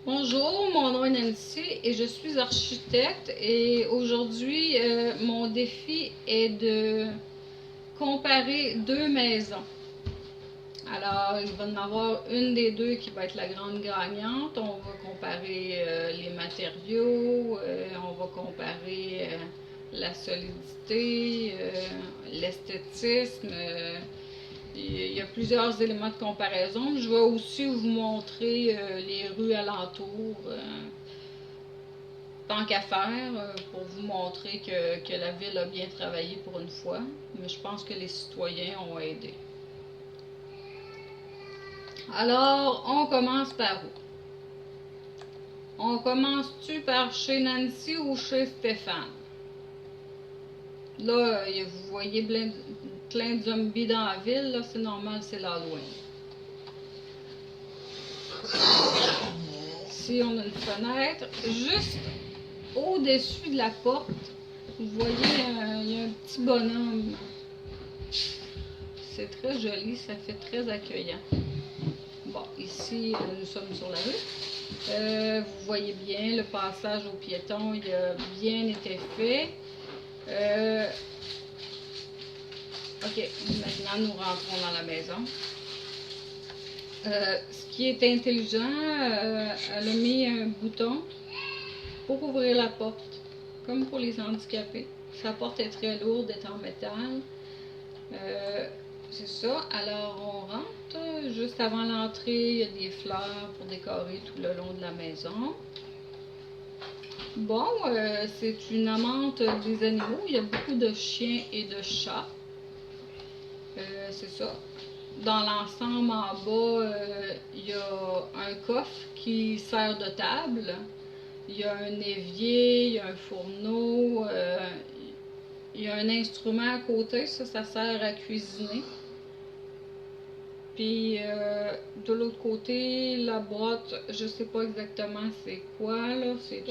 Bonjour, mon nom est Nancy et je suis architecte et aujourd'hui mon défi est de comparer deux maisons. Alors, il va y en avoir une des deux qui va être la grande gagnante. On va comparer les matériaux, on va comparer la solidité, l'esthétisme. Il y a plusieurs éléments de comparaison. Je vais aussi vous montrer les rues alentours, tant qu'à faire, pour vous montrer que la ville a bien travaillé pour une fois. Mais je pense que les citoyens ont aidé. Alors, on commence par où? On commence-tu par chez Nancy ou chez Stéphane? Là, vous voyez plein de zombies dans la ville, là, c'est normal, c'est l'Halloween. Ici, on a une fenêtre. Juste au-dessus de la porte, vous voyez, il y a un petit bonhomme. C'est très joli, ça fait très accueillant. Bon, ici, nous sommes sur la rue. Vous voyez bien, le passage aux piétons, il a bien été fait. Ok, maintenant nous rentrons dans la maison. Ce qui est intelligent, elle a mis un bouton pour ouvrir la porte, comme pour les handicapés. Sa porte est très lourde, est en métal. C'est ça. Alors on rentre. Juste avant l'entrée, il y a des fleurs pour décorer tout le long de la maison. Bon, c'est une amante des animaux. Il y a beaucoup de chiens et de chats. C'est ça. Dans l'ensemble, en bas, il y a un coffre qui sert de table. Il y a un évier, il y a un fourneau, il y a un instrument à côté, ça sert à cuisiner. Puis de l'autre côté, la boîte, je sais pas exactement c'est quoi là. C'est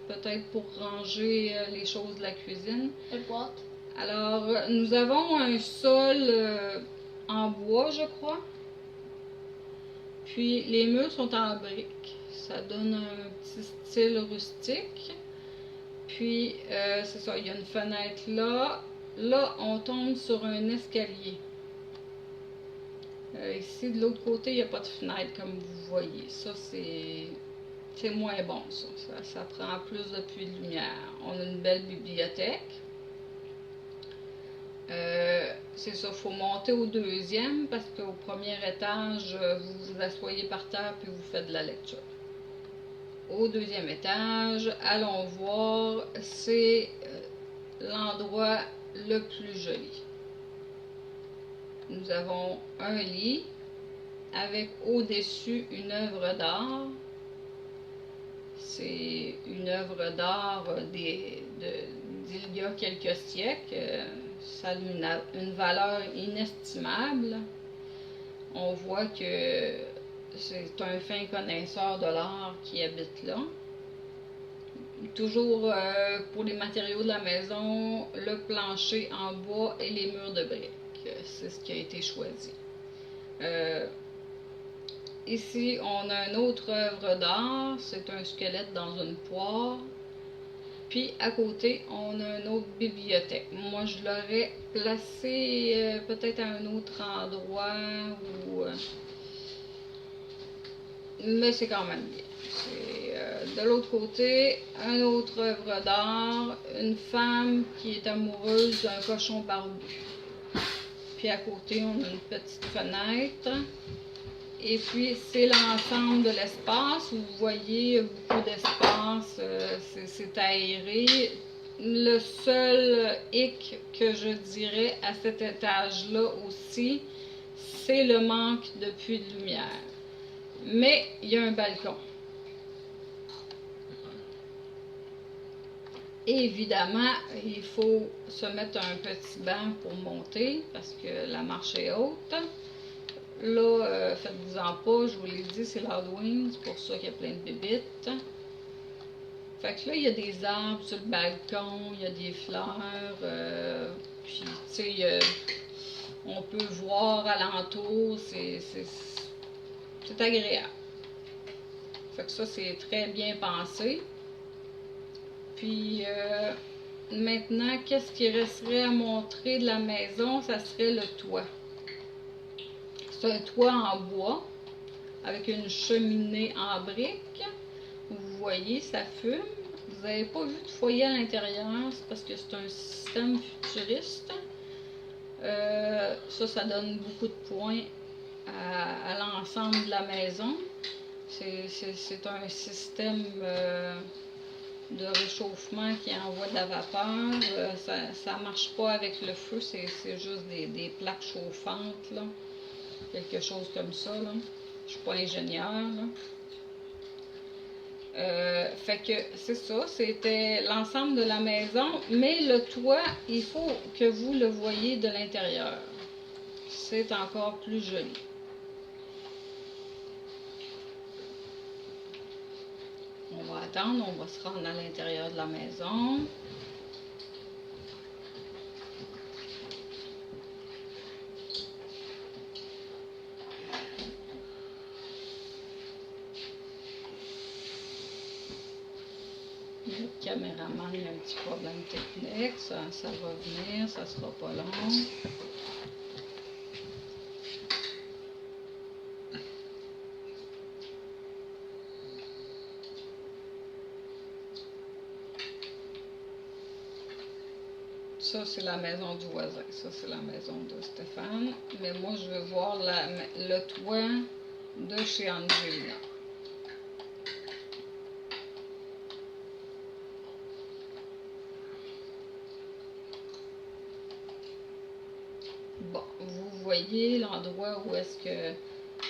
peut-être pour ranger les choses de la cuisine. Quelle boîte? Alors, nous avons un sol en bois, je crois. Puis les murs sont en briques. Ça donne un petit style rustique. Puis, c'est ça, il y a une fenêtre là. Là, on tombe sur un escalier. Ici, de l'autre côté, il n'y a pas de fenêtre, comme vous voyez. Ça, c'est moins bon, ça. Ça prend plus de puits de lumière. On a une belle bibliothèque. C'est ça, il faut monter au deuxième parce qu'au premier étage, vous vous asseyez par terre puis vous faites de la lecture. Au deuxième étage, allons voir, c'est l'endroit le plus joli. Nous avons un lit avec au-dessus une œuvre d'art. C'est une œuvre d'art d'il y a quelques siècles. Ça a une valeur inestimable. On voit que c'est un fin connaisseur de l'art qui habite là. Toujours pour les matériaux de la maison, le plancher en bois et les murs de briques. C'est ce qui a été choisi. Ici, on a une autre œuvre d'art. C'est un squelette dans une poire. Puis à côté, on a une autre bibliothèque. Moi, je l'aurais placé peut-être à un autre endroit. Mais c'est quand même bien. C'est de l'autre côté, une autre œuvre d'art. Une femme qui est amoureuse d'un cochon barbu. Puis à côté, on a une petite fenêtre. Et puis, c'est l'ensemble de l'espace. Vous voyez, beaucoup d'espace, c'est aéré. Le seul hic que je dirais à cet étage-là aussi, c'est le manque de puits de lumière. Mais il y a un balcon. Et évidemment, il faut se mettre un petit banc pour monter parce que la marche est haute. Là, faites-vous-en pas, je vous l'ai dit, c'est l'Halloween, c'est pour ça qu'il y a plein de bébites. Fait que là, il y a des arbres sur le balcon, il y a des fleurs, puis tu sais, on peut voir alentour, c'est agréable. Fait que ça, c'est très bien pensé. Puis maintenant, qu'est-ce qui resterait à montrer de la maison? Ça serait le toit. C'est un toit en bois avec une cheminée en briques. Vous voyez, ça fume. Vous n'avez pas vu de foyer à l'intérieur, c'est parce que c'est un système futuriste. Ça donne beaucoup de points à l'ensemble de la maison. C'est un système de réchauffement qui envoie de la vapeur. Ça ne marche pas avec le feu, c'est juste des plaques chauffantes, là. Quelque chose comme ça, là. Je suis pas ingénieur, là. Fait que c'est ça, c'était l'ensemble de la maison, mais le toit, il faut que vous le voyez de l'intérieur. C'est encore plus joli. On va attendre, on va se rendre à l'intérieur de la maison. Le caméraman, il y a un petit problème technique, ça va venir, ça sera pas long. Ça, c'est la maison du voisin, ça, c'est la maison de Stéphane. Mais moi, je veux voir le toit de chez Angelina. Bon, vous voyez l'endroit où est-ce que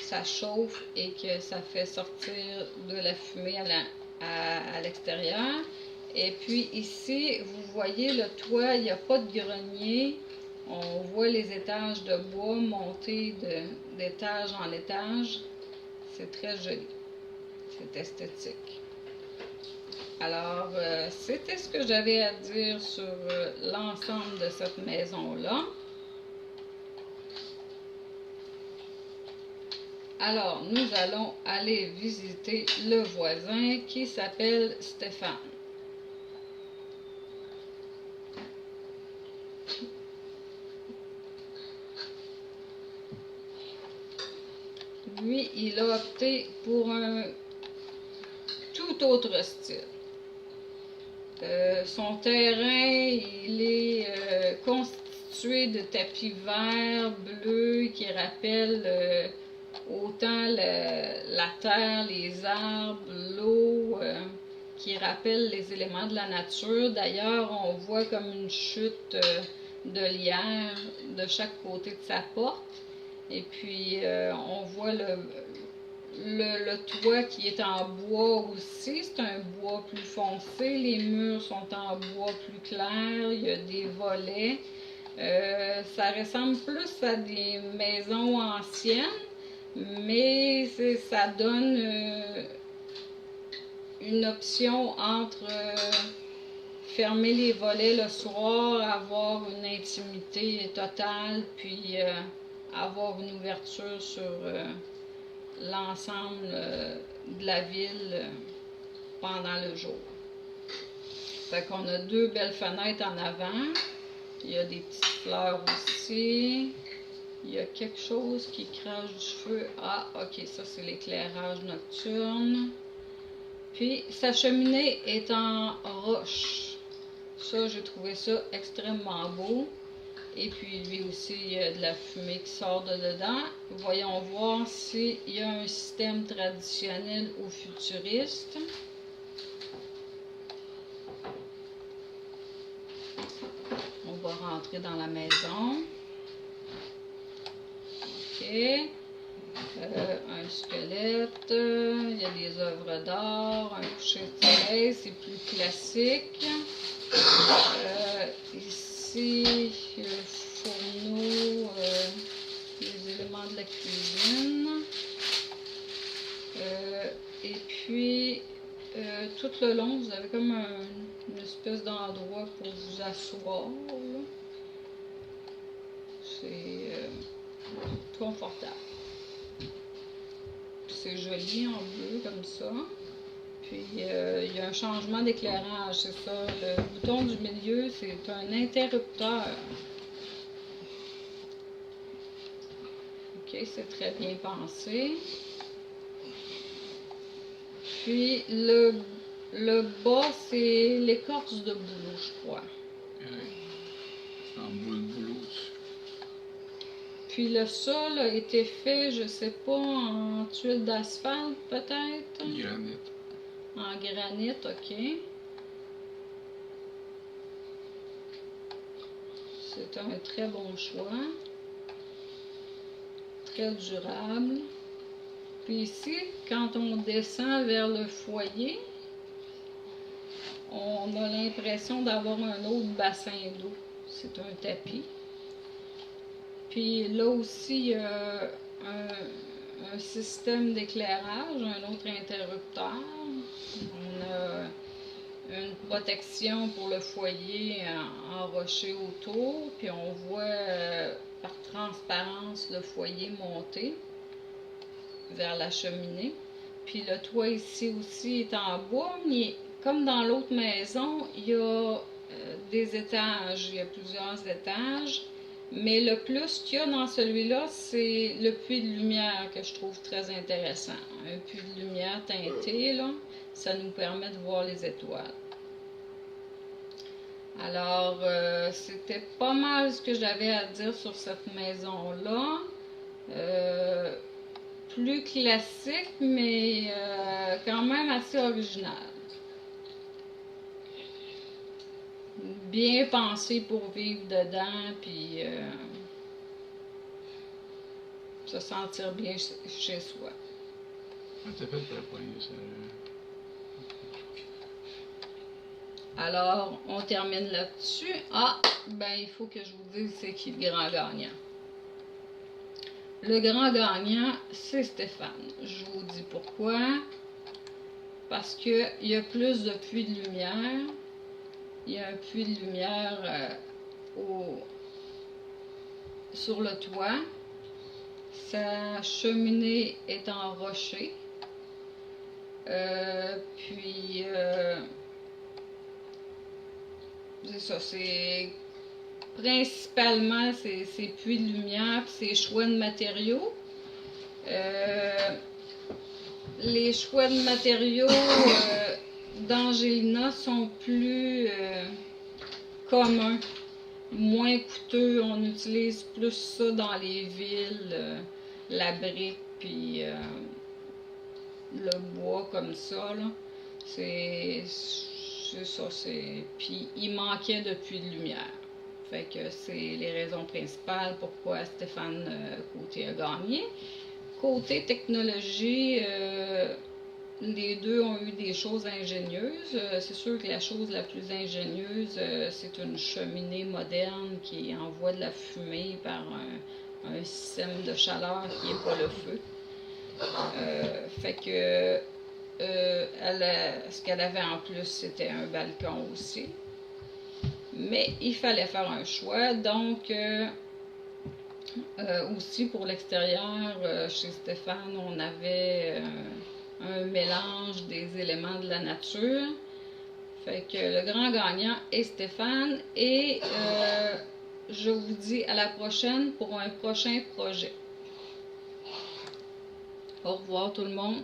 ça chauffe et que ça fait sortir de la fumée à l'extérieur. Et puis ici, vous voyez le toit, il n'y a pas de grenier. On voit les étages de bois monter d'étage en étage. C'est très joli. C'est esthétique. Alors, c'était ce que j'avais à dire sur l'ensemble de cette maison-là. Alors, nous allons aller visiter le voisin qui s'appelle Stéphane. Lui, il a opté pour un tout autre style. Son terrain, il est constitué de tapis verts, bleus, qui rappellent autant la terre, les arbres, l'eau, qui rappellent les éléments de la nature. D'ailleurs, on voit comme une chute de lierre de chaque côté de sa porte. Et puis, on voit le toit qui est en bois aussi. C'est un bois plus foncé. Les murs sont en bois plus clair. Il y a des volets. Ça ressemble plus à des maisons anciennes, mais ça donne une option entre fermer les volets le soir, avoir une intimité totale, puis avoir une ouverture sur l'ensemble de la ville pendant le jour. Fait qu'on a deux belles fenêtres en avant. Il y a des petites fleurs aussi. Il y a quelque chose qui crache du feu. Ah, ok, ça c'est l'éclairage nocturne. Puis sa cheminée est en roche. Ça, j'ai trouvé ça extrêmement beau. Et puis lui aussi, il y a de la fumée qui sort de dedans. Voyons voir s'il y a un système traditionnel ou futuriste. On va rentrer dans la maison. Ok. Un squelette. Il y a des œuvres d'art. Un coucher de soleil, c'est plus classique. Ici, le fourneau, les éléments de la cuisine. Et puis, tout le long, vous avez comme une espèce d'endroit pour vous asseoir. C'est confortable. c'est joli en bleu comme ça. Puis il y a un changement d'éclairage, c'est ça. Le bouton du milieu, c'est un interrupteur. Ok, c'est très bien pensé. Puis le bas, c'est l'écorce de bouleau, je crois. Oui. En boule bouleau. Puis le sol a été fait, je sais pas, en tuile d'asphalte peut-être? Granit. En granit, ok. C'est un très bon choix. Très durable. Puis ici, quand on descend vers le foyer, on a l'impression d'avoir un autre bassin d'eau. C'est un tapis. Puis là aussi, il y a un système d'éclairage, un autre interrupteur. On a une protection pour le foyer en rocher autour, puis on voit par transparence le foyer monter vers la cheminée. Puis le toit ici aussi est en bois, mais comme dans l'autre maison, il y a des étages, il y a plusieurs étages. Mais le plus qu'il y a dans celui-là, c'est le puits de lumière que je trouve très intéressant. Un puits de lumière teinté, là, ça nous permet de voir les étoiles. Alors, c'était pas mal ce que j'avais à dire sur cette maison-là. Plus classique, mais quand même assez original. Bien pensé pour vivre dedans, puis se sentir bien chez soi. T'as fait pour la police. Alors, on termine là-dessus. Ah, ben il faut que je vous dise c'est qui le grand gagnant. Le grand gagnant, c'est Stéphane. Je vous dis pourquoi. Parce qu'il y a plus de puits de lumière. Il y a un puits de lumière sur le toit. Sa cheminée est en rocher. Puis, c'est ça, c'est principalement ces puits de lumière et ces choix de matériaux. Les choix de matériaux d'Angelina sont plus communs, moins coûteux. On utilise plus ça dans les villes, la brique puis le bois comme ça, là. C'est ça, puis il manquait de puits de lumière. Fait que c'est les raisons principales pourquoi Stéphane Côté a gagné. Côté technologie, les deux ont eu des choses ingénieuses. C'est sûr que la chose la plus ingénieuse, c'est une cheminée moderne qui envoie de la fumée par un système de chaleur qui n'est pas le feu. Fait que ce qu'elle avait en plus, c'était un balcon aussi. Mais il fallait faire un choix, donc aussi pour l'extérieur, chez Stéphane, on avait un mélange des éléments de la nature. Fait que le grand gagnant est Stéphane et je vous dis à la prochaine pour un prochain projet. Au revoir tout le monde.